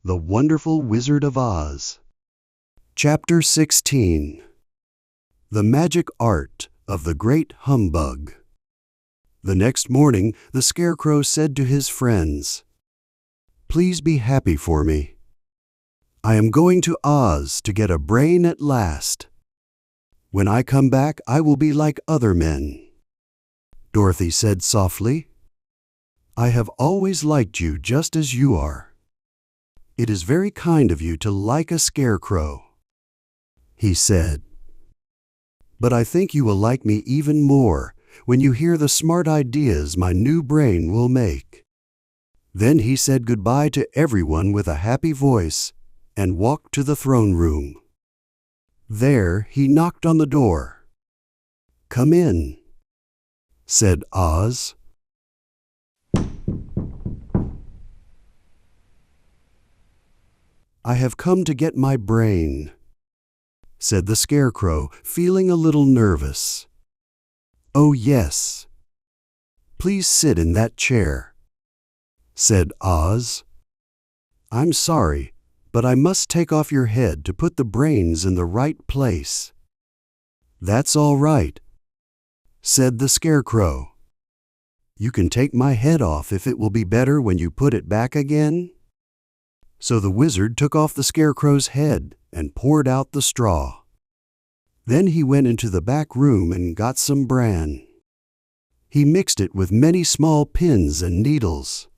The Wonderful Wizard of Oz. Chapter 16. The Magic Art of the Great Humbug. The next morning, the Scarecrow said to his friends, "Please be happy for me. I am going to Oz to get a brain at last. When I come back, I will be like other men." Dorothy said softly, "I have always liked you just as you are. It is very kind of you to like a scarecrow," he said. "But I think you will like me even more when you hear the smart ideas my new brain will make." Then he said goodbye to everyone with a happy voice and walked to the throne room. There he knocked on the door. "Come in," said Oz. "I have come to get my brain," said the Scarecrow, feeling a little nervous. "Oh, yes. Please sit in that chair," said Oz. "I'm sorry, but I must take off your head to put the brains in the right place." "That's all right," said the Scarecrow. "You can take my head off if it will be better when you put it back again." So the wizard took off the Scarecrow's head and poured out the straw. Then he went into the back room and got some bran. He mixed it with many small pins and needles.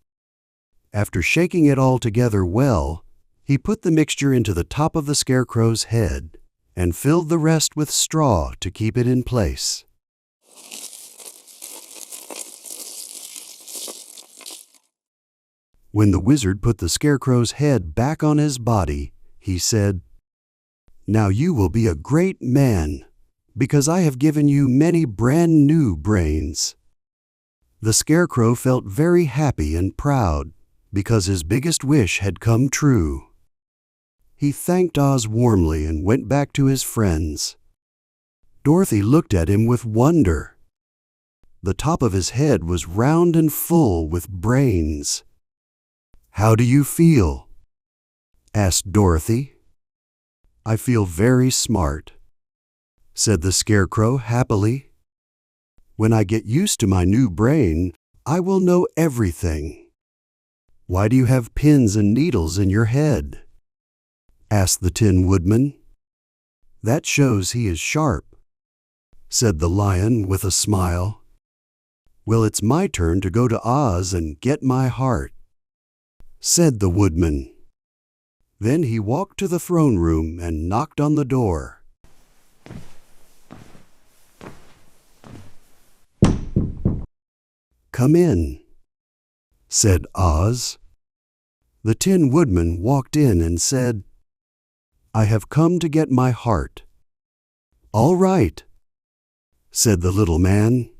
After shaking it all together well, he put the mixture into the top of the Scarecrow's head and filled the rest with straw to keep it in place. When the wizard put the Scarecrow's head back on his body, he said, "Now you will be a great man, because I have given you many brand new brains." The Scarecrow felt very happy and proud, because his biggest wish had come true. He thanked Oz warmly and went back to his friends. Dorothy looked at him with wonder. The top of his head was round and full with brains. "How do you feel?" asked Dorothy. "I feel very smart," said the Scarecrow happily. "When I get used to my new brain, I will know everything." "Why do you have pins and needles in your head?" asked the Tin Woodman. "That shows he is sharp," said the Lion with a smile. "Well, it's my turn to go to Oz and get my heart," said the Woodman. Then he walked to the throne room and knocked on the door. "Come in," said Oz. The Tin Woodman walked in and said, "I have come to get my heart." "All right," said the little man.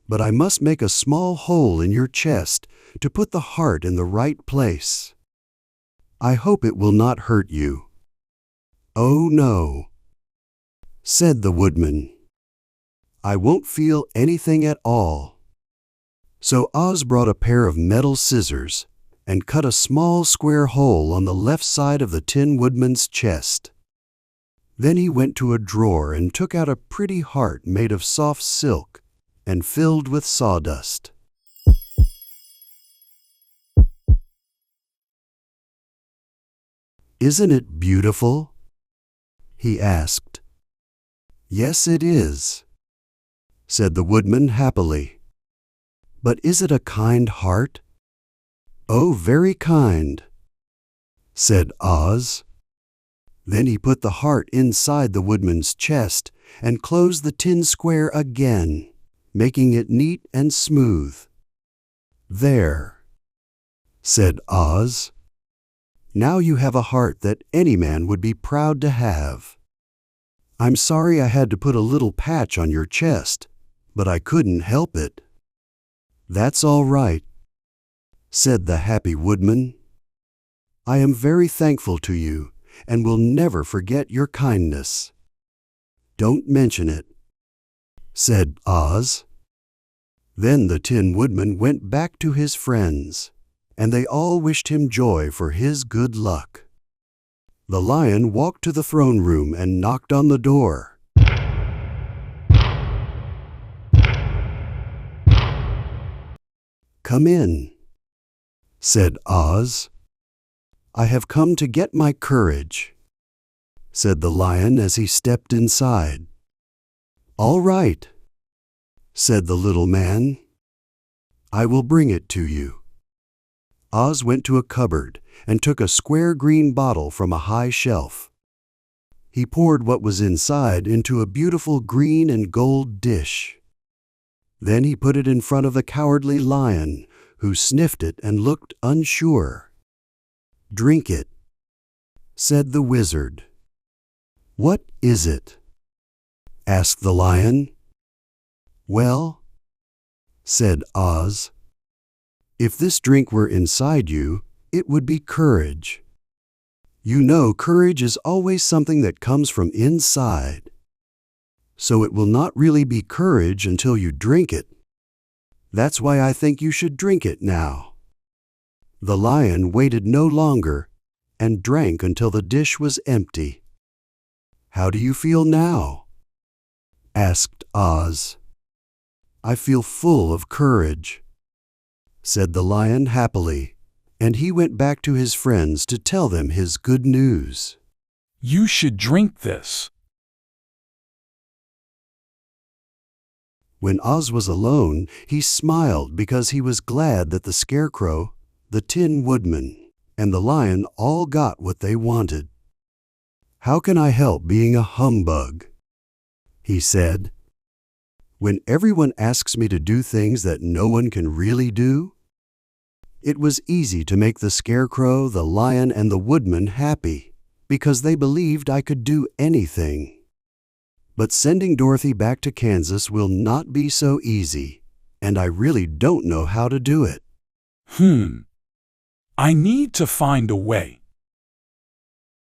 "But I must make a small hole in your chest to put the heart in the right place. I hope it will not hurt you." "Oh, no," said the Woodman. "I won't feel anything at all." So Oz brought a pair of metal scissors and cut a small square hole on the left side of the Tin Woodman's chest. Then he went to a drawer and took out a pretty heart made of soft silk and filled with sawdust. "Isn't it beautiful?" he asked. "Yes, it is," said the Woodman happily. "But is it a kind heart?" "Oh, very kind," said Oz. Then he put the heart inside the Woodman's chest and closed the tin square again, making it neat and smooth. "There," said Oz. "Now you have a heart that any man would be proud to have. I'm sorry I had to put a little patch on your chest, but I couldn't help it." "That's all right," said the happy Woodman. "I am very thankful to you and will never forget your kindness." "Don't mention it," said Oz. Then the Tin Woodman went back to his friends, and they all wished him joy for his good luck. The lion walked to the throne room and knocked on the door. "Come in," said Oz. "I have come to get my courage," said the lion as he stepped inside. "All right," said the little man. "I will bring it to you." Oz went to a cupboard and took a square green bottle from a high shelf. He poured what was inside into a beautiful green and gold dish. Then he put it in front of the Cowardly Lion, who sniffed it and looked unsure. "Drink it," said the wizard. "What is it?" asked the lion. "Well," said Oz, "if this drink were inside you, it would be courage. You know, courage is always something that comes from inside. So it will not really be courage until you drink it. That's why I think you should drink it now." The lion waited no longer and drank until the dish was empty. "How do you feel now?" asked Oz. "I feel full of courage," said the lion happily, and he went back to his friends to tell them his good news. "You should drink this." When Oz was alone, he smiled because he was glad that the Scarecrow, the Tin Woodman, and the lion all got what they wanted. "How can I help being a humbug?" he said. "When everyone asks me to do things that no one can really do?" It was easy to make the Scarecrow, the lion, and the Woodman happy because they believed I could do anything. But sending Dorothy back to Kansas will not be so easy, and I really don't know how to do it. I need to find a way.